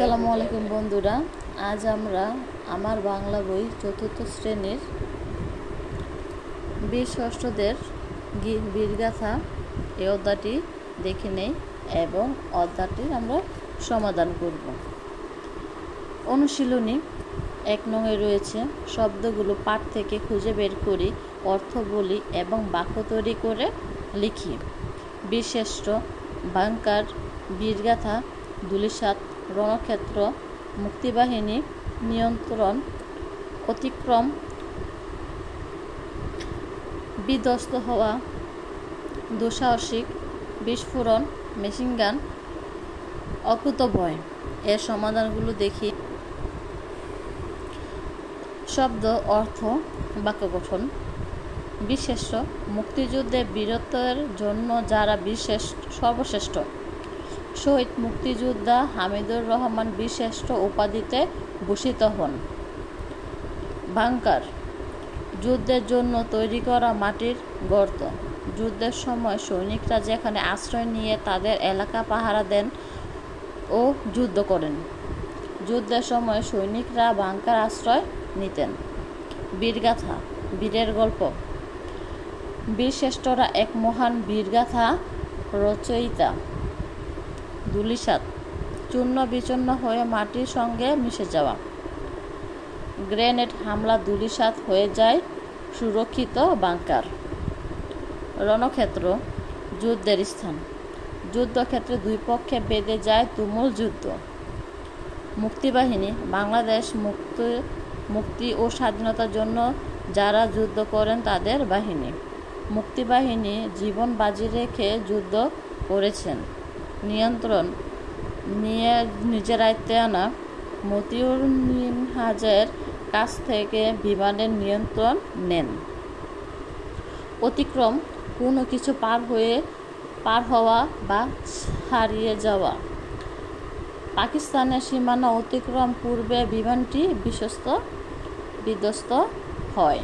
আসসালামু আলাইকুম বন্ধুরা, আজ আমরা আমার বাংলা বই চতুর্থ শ্রেণীর বীর ষষ্ঠদের বীরগাথা এই অধ্যায়টি দেখে নেই এবং অধ্যায়টি আমরা সমাধান করব। অনুশীলনী 1 নংয়ে রয়েছে শব্দগুলো পাঠ থেকে খুঁজে বের করি, অর্থ বলি এবং বাক্য তৈরি করে লিখি। বীরশ্রেষ্ঠ, বাংকার, বীরগাথা, ধূলিসাৎ, রণক্ষেত্র, মুক্তিবাহিনী, নিয়ন্ত্রণ, অতিক্রম, বিধ্বস্ত হওয়া, দুঃসাহসিক, বিস্ফোরণ, মেশিনগান, অকুতোভয়। এর সমাধানগুলো দেখি। শব্দ, অর্থ, বাক্য গঠন। বীরশ্রেষ্ঠ, মুক্তিযুদ্ধে বীরত্বের জন্য যারা সর্বশ্রেষ্ঠ। শহীদ মুক্তিযোদ্ধা হামিদুর রহমান বীরশ্রেষ্ঠ উপাধিতে ভূষিত হন। বাংকার, যুদ্ধের জন্য তৈরি করা মাটির গর্ত। যুদ্ধের সময় সৈনিকরা যেখানে আশ্রয় নিয়ে তাদের এলাকা পাহারা দেন ও যুদ্ধ করেন। যুদ্ধের সময় সৈনিকরা বাংকার আশ্রয় নিতেন। বীরগাথা, বীরের গল্প। বীরশ্রেষ্ঠরা এক মহান বীরগাথা রচয়িতা। ধূলিসাৎ, চূর্ণ বিচূর্ণ হয়ে মাটির সঙ্গে মিশে যাওয়া। গ্রেনেড হামলা ধূলিসাৎ হয়ে যায় সুরক্ষিত বাংকার। রণক্ষেত্র, যুদ্ধের স্থান। যুদ্ধক্ষেত্রে দুই পক্ষে বেঁধে যায় তুমুল যুদ্ধ। মুক্তিবাহিনী, বাংলাদেশ মুক্তি ও স্বাধীনতার জন্য যারা যুদ্ধ করেন তাদের বাহিনী। মুক্তিবাহিনী জীবন বাজি রেখে যুদ্ধ করেছেন। নিয়ন্ত্রণ, নিজের আয়ত্তে আনা। মতিউর মিনহাজের কাছ থেকে বিমানের নিয়ন্ত্রণ নেন। অতিক্রম, কোনো কিছু পার হওয়া বা হারিয়ে যাওয়া। পাকিস্তানের সীমানা অতিক্রম পূর্বে বিমানটি বিধ্বস্ত হয়।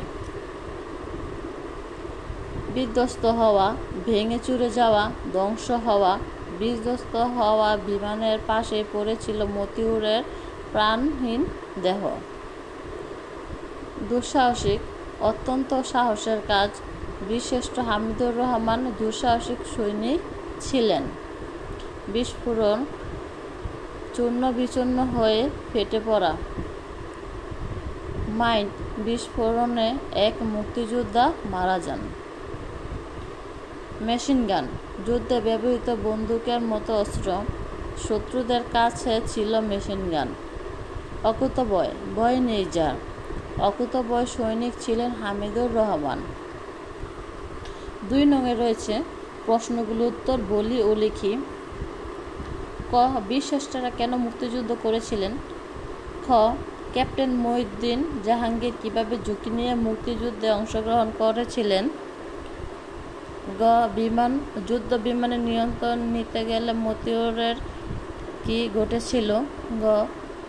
বিধ্বস্ত হওয়া, ভেঙে চুরে যাওয়া, ধ্বংস হওয়া। বিধ্বস্ত হওয়া বিমানের পাশে পড়েছিল মতিউরের প্রাণহীন দেহ। দুঃসাহসিক, অত্যন্ত সাহসের কাজ। বীরশ্রেষ্ঠ হামিদুর রহমান দুঃসাহসিক সৈনিক ছিলেন। বিস্ফোরণ, চূর্ণ বিচূর্ণ হয়ে ফেটে পড়া। মাইন, বিস্ফোরণে এক মুক্তিযোদ্ধা মারা যান। মেশিনগান, যুদ্ধে ব্যবহৃত বন্দুকের মতো অস্ত্র। শত্রুদের কাছে ছিল মেশিনগান। অকুতোভয়, ভয় নেই যার। অকুতোভয় সৈনিক ছিলেন হামিদুর রহমান। 2 নংয়ে রয়েছে প্রশ্নগুলো উত্তর বলি ও লিখি। ক, বীরশ্রেষ্ঠরা কেন মুক্তিযুদ্ধ করেছিলেন? খ, ক্যাপ্টেন মঈনুদ্দিন জাহাঙ্গীর কিভাবে ঝুঁকি নিয়ে মুক্তিযুদ্ধে অংশগ্রহণ করেছিলেন? গ, যুদ্ধ বিমানের নিয়ন্ত্রণ নিতে গেলে মতিউরের কি ঘটেছিল? গ,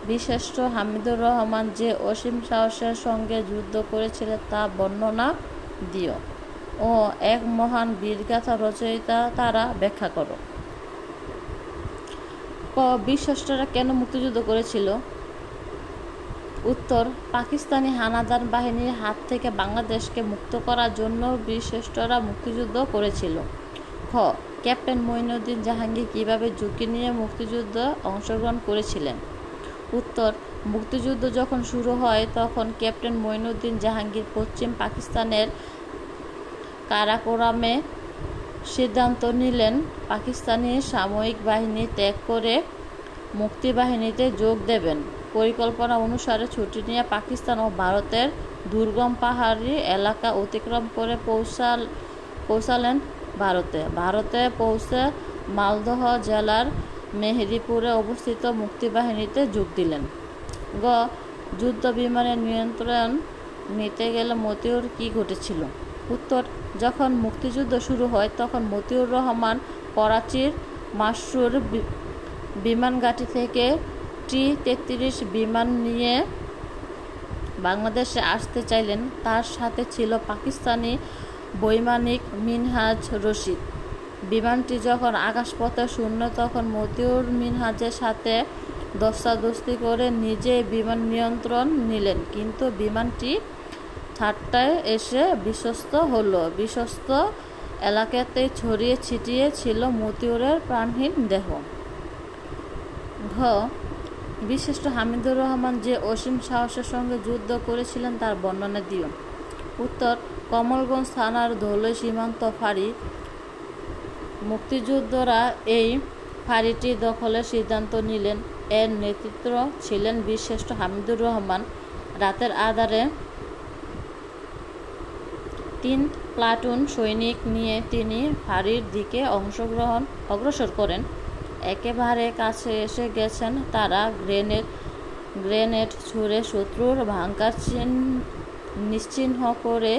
বীরশ্রেষ্ঠ হামিদুর রহমান যে অসীম সাহসের সঙ্গে যুদ্ধ করেছিলেন তা বর্ণনা দিও। ও, এক মহান বীরগাথা রচয়িতা তারা ব্যাখ্যা করো। ক, বীরশ্রেষ্ঠরা কেন মুক্তিযুদ্ধ করেছিল? উত্তর, পাকিস্তানি হানাদার বাহিনীর হাত থেকে বাংলাদেশকে মুক্ত করার জন্য বীরশ্রেষ্ঠরা মুক্তিযুদ্ধ করেছিল। খ, ক্যাপ্টেন মঈনুদ্দিন জাহাঙ্গীর কিভাবে ঝুঁকি নিয়ে মুক্তিযুদ্ধে অংশগ্রহণ করেছিলেন? উত্তর, মুক্তিযুদ্ধ যখন শুরু হয় তখন ক্যাপ্টেন মঈনুদ্দিন জাহাঙ্গীর পশ্চিম পাকিস্তানের কারাকোরামে সিদ্ধান্ত নিলেন পাকিস্তানি সামরিক বাহিনী ত্যাগ করে মুক্তিবাহিনীতে যোগ দেবেন। পরিকল্পনা অনুসারে ছুটি নিয়ে পাকিস্তান ও ভারতের দুর্গম পাহাড়ি এলাকা অতিক্রম করে পৌঁছালেন ভারতে পৌঁছে মালদহ জেলার মেহেদিপুরে অবস্থিত মুক্তিবাহিনীতে যোগ দিলেন। গ, যুদ্ধ বিমানের নিয়ন্ত্রণ নিতে গেলে মতিউর কি ঘটেছিল? উত্তর, যখন মুক্তিযুদ্ধ শুরু হয় তখন মতিউর রহমান করাচির মাসরুর বিমানঘাঁটি থেকে টি-33 বিমান নিয়ে বাংলাদেশে আসতে চাইলেন। তার সাথে ছিল পাকিস্তানি বৈমানিক মিনহাজ রশিদ। বিমানটি যখন আকাশপথে শূন্য তখন মতিউর মিনহাজের সাথে ধস্তাধস্তি করে নিজেই বিমান নিয়ন্ত্রণ নিলেন, কিন্তু বিমানটি ঠাট্টায় এসে বিধ্বস্ত হলো। বিধ্বস্ত এলাকাতেই ছড়িয়ে ছিটিয়ে ছিল মতিউরের প্রাণহীন দেহ। ঘ. বিশিষ্ট হামিদুর রহমান যে অসীম সাহসের সঙ্গে যুদ্ধ করেছিলেন তার বর্ণনা দিও। উত্তর: কমলগঞ্জ থানার ধলই সীমান্ত ফাঁড়ি। মুক্তিযোদ্ধারা এই ফাঁড়িটি দখলের সিদ্ধান্ত নিলেন। এর নেতৃত্ব ছিলেন বীরশ্রেষ্ঠ হামিদুর রহমান। রাতের আঁধারে 3 প্লাটুন সৈনিক নিয়ে তিনি ফাঁড়ির দিকে অগ্রসর করেন। একেবারে কাছে এসে গেছেন তারা। গ্রেনেড ছুড়ে শত্রুর ভাঙ্কার নিশ্চিহ্ন করে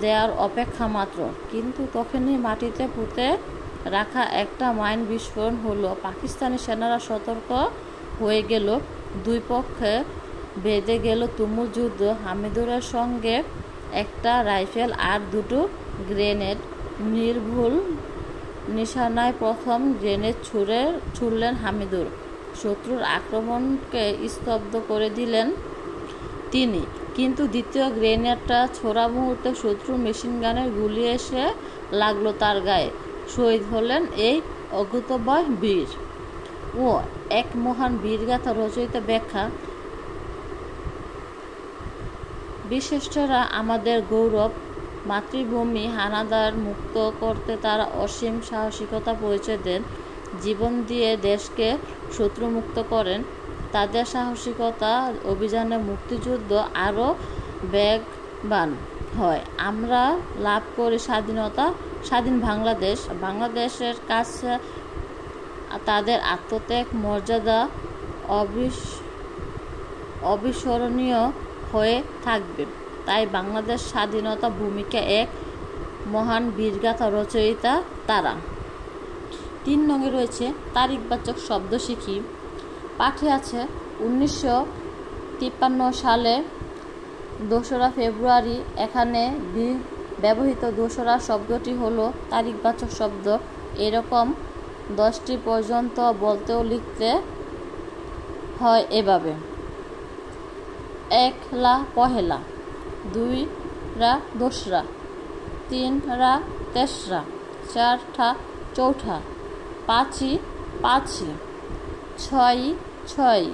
দেওয়ার অপেক্ষা মাত্র। কিন্তু তখনই মাটিতে পুঁতে রাখা একটা মাইন বিস্ফোরণ হলো। পাকিস্তানি সেনারা সতর্ক হয়ে গেল। দুই পক্ষে বেঁধে গেল তুমুল যুদ্ধ। হামিদুরের সঙ্গে একটা রাইফেল আর 2টো গ্রেনেড। নির্ভুল নিশানায় প্রথম গ্রেনেড ছুড়লেন হামিদুর। শত্রুর আক্রমণকে স্তব্ধ করে দিলেন তিনি। কিন্তু দ্বিতীয় গ্রেনেডটা ছোড়া মুহূর্তে শত্রুর মেশিনগানের গুলি এসে লাগলো তার গায়ে। শহীদ হলেন এই অকুতোভয় বীর। ও এক মহান বীরগাথা রচয়িতা ব্যাখ্যা: বীরশ্রেষ্ঠরা আমাদের গৌরব। মাতৃভূমি হানাদার মুক্ত করতে তারা অসীম সাহসিকতা পরিচয় দেন। জীবন দিয়ে দেশকে শত্রুমুক্ত করেন। তাদের সাহসিকতা অভিযানে মুক্তিযুদ্ধ আরও বেগবান হয়। আমরা লাভ করি স্বাধীন বাংলাদেশ। বাংলাদেশের কাছে তাদের আত্মত্যাগ মর্যাদা অবিস্মরণীয় হয়ে থাকবে। তাই বাংলাদেশ স্বাধীনতা ভূমিকা এক মহান বীরগাথা রচয়িতা তারা। 3 নঙে রয়েছে তারিখবাচক শব্দ শিখি। পাঠে আছে 1953 সালে 2রা ফেব্রুয়ারি। এখানে ব্যবহৃত 2রা শব্দটি হলো তারিখবাচক শব্দ। এরকম 10টি পর্যন্ত বলতে ও লিখতে হয় এভাবে: 1লা পহেলা, 2রা দোসরা, 3রা তেসরা, 4ঠা চৌঠা, 5ই পাঁচি, 6ই ছয়ই,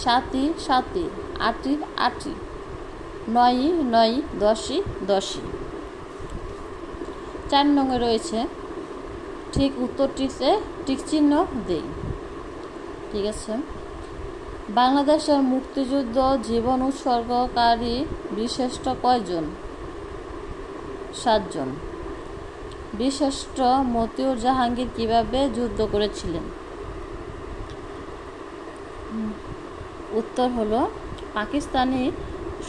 7ই সাতই, 8ই আটই, 9ই নয়ই, 10ই দশই। 4 নঙে রয়েছে ঠিক উত্তরটিতে টিকচিহ্ন দেই। ঠিক আছে। বাংলাদেশের মুক্তিযুদ্ধ জীবন উৎসর্গকারী বীরশ্রেষ্ঠ কয়জন? 7 জন। বীরশ্রেষ্ঠ মতিউর জাহাঙ্গীর কিভাবে যুদ্ধ করেছিলেন? উত্তর হলো পাকিস্তানি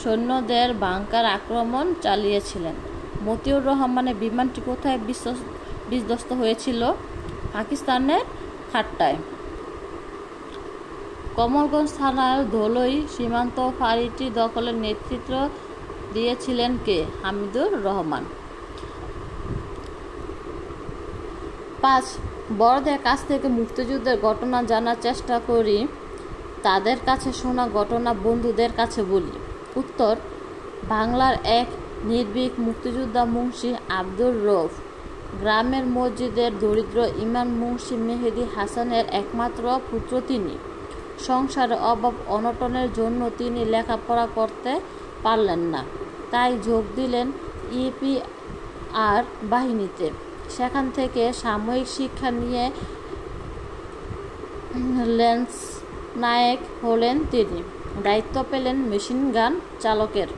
সৈন্যদের বাংকার আক্রমণ চালিয়েছিলেন। মতিউর রহমানের বিমানটি কোথায় বিধ্বস্ত হয়েছিল? পাকিস্তানের ঠাট্টায়। কমলগঞ্জ থানার ধলই সীমান্ত ফাঁড়িটি দখলের নেতৃত্ব দিয়েছিলেন কে? হামিদুর রহমান। 5. বড়দের কাছ থেকে মুক্তিযুদ্ধের ঘটনা জানার চেষ্টা করি। তাদের কাছে শোনা ঘটনা বন্ধুদের কাছে বলি। উত্তর: বাংলার এক নির্ভীক মুক্তিযোদ্ধা মুন্সি আব্দুর রউফ। গ্রামের মসজিদের দরিদ্র ইমাম মুন্সি মেহেদি হাসানের একমাত্র পুত্র তিনি। সংসারে অভাব অনটনের জন্য তিনি লেখাপড়া করতে পারলেন না। তাই যোগ দিলেন ইপিআর বাহিনীতে। সেখান থেকে সাময়িক শিক্ষা নিয়ে ল্যান্স নায়েক হলেন তিনি। দায়িত্ব পেলেন মেশিন গান চালকের।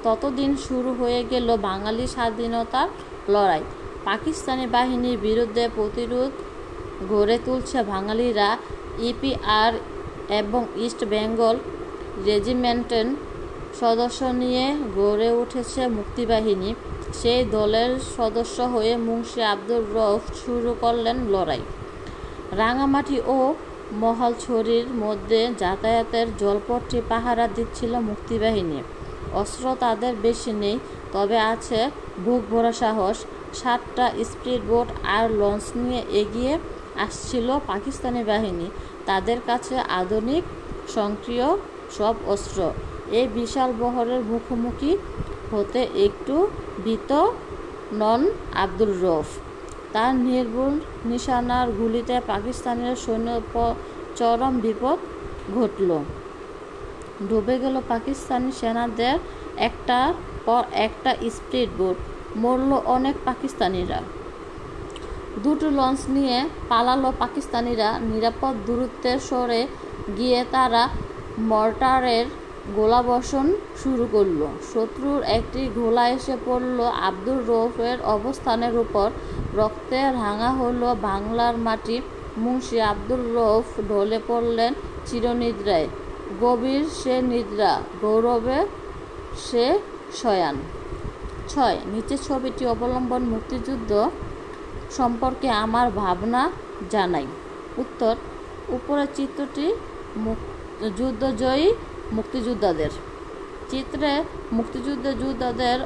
ততদিন শুরু হয়ে গেল বাঙালি স্বাধীনতার লড়াই। পাকিস্তানি বাহিনীর বিরুদ্ধে প্রতিরোধ গড়ে তুলছে বাঙালিরা। ইপিআর এবং ইস্ট বেঙ্গল রেজিমেন্টের সদস্য নিয়ে গড়ে উঠেছে মুক্তিবাহিনী। সেই দলের সদস্য হয়ে মুন্সি আব্দুর রউফ শুরু করলেন লড়াই। রাঙামাটি ও মহালছড়ির মধ্যে যাতায়াতের জলপথটি পাহারা দিচ্ছিল মুক্তিবাহিনী। অস্ত্র তাদের বেশি নেই, তবে আছে বুক ভরা সাহস। 7টা স্পিড বোট আর লঞ্চ নিয়ে এগিয়ে আসছিল পাকিস্তানি বাহিনী। তাদের কাছে আধুনিক স্বয়ংক্রিয় সব অস্ত্র। এই বিশাল বহরের মুখোমুখি হতে একটু ভীত নন আব্দুর রউফ। তার নির্ভুল নিশানার গুলিতে পাকিস্তানের সৈন্য চরম বিপদ ঘটল। ডুবে গেল পাকিস্তানি সেনাদের একটার পর একটা স্পিড বোট। মরল অনেক পাকিস্তানিরা। দুটো লঞ্চ নিয়ে পালালো পাকিস্তানিরা। নিরাপদ দূরত্বে সরে গিয়ে তারা মর্টারের গোলাবর্ষণ শুরু করল। শত্রুর একটি গোলা এসে পড়ল আব্দুর রউফের অবস্থানের উপর। রক্তে রাঙা হলো বাংলার মাটি। মুন্সি আব্দুর রউফ ঢলে পড়লেন চিরনিদ্রায়। গভীর সে নিদ্রা, গৌরবে সে শয়ান। 6. নিচের ছবিটি অবলম্বন মুক্তিযুদ্ধ সম্পর্কে আমার ভাবনা জানাই। উত্তর: উপরের চিত্রটি যুদ্ধজয়ী মুক্তিযোদ্ধাদের। চিত্রে মুক্তিযোদ্ধাদের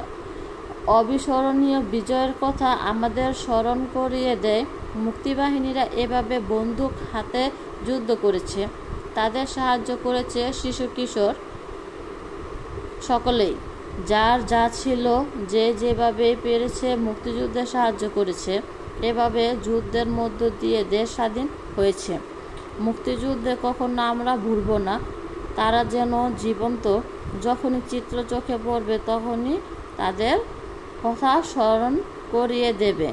অবিস্মরণীয় বিজয়ের কথা আমাদের স্মরণ করিয়ে দেয়। মুক্তিবাহিনীরা এভাবে বন্দুক হাতে যুদ্ধ করেছে। তাদের সাহায্য করেছে শিশু কিশোর সকলেই। যার যা ছিল, যে যেভাবে পেরেছে মুক্তিযুদ্ধে সাহায্য করেছে। এভাবে যুদ্ধের মধ্য দিয়ে দেশ স্বাধীন হয়েছে। মুক্তিযুদ্ধে কখনো আমরা ভুলব না। তারা যেন জীবন্ত। যখনই চিত্র চোখে পড়বে তখনই তাদের কথা স্মরণ করিয়ে দেবে।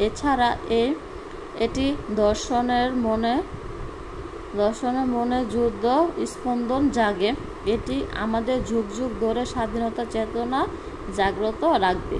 এছাড়া এটি দর্শনের মনে যুদ্ধ স্পন্দন জাগে। এটি আমাদের যুগ যুগ ধরে স্বাধীনতা চেতনা জাগ্রত রাখবে।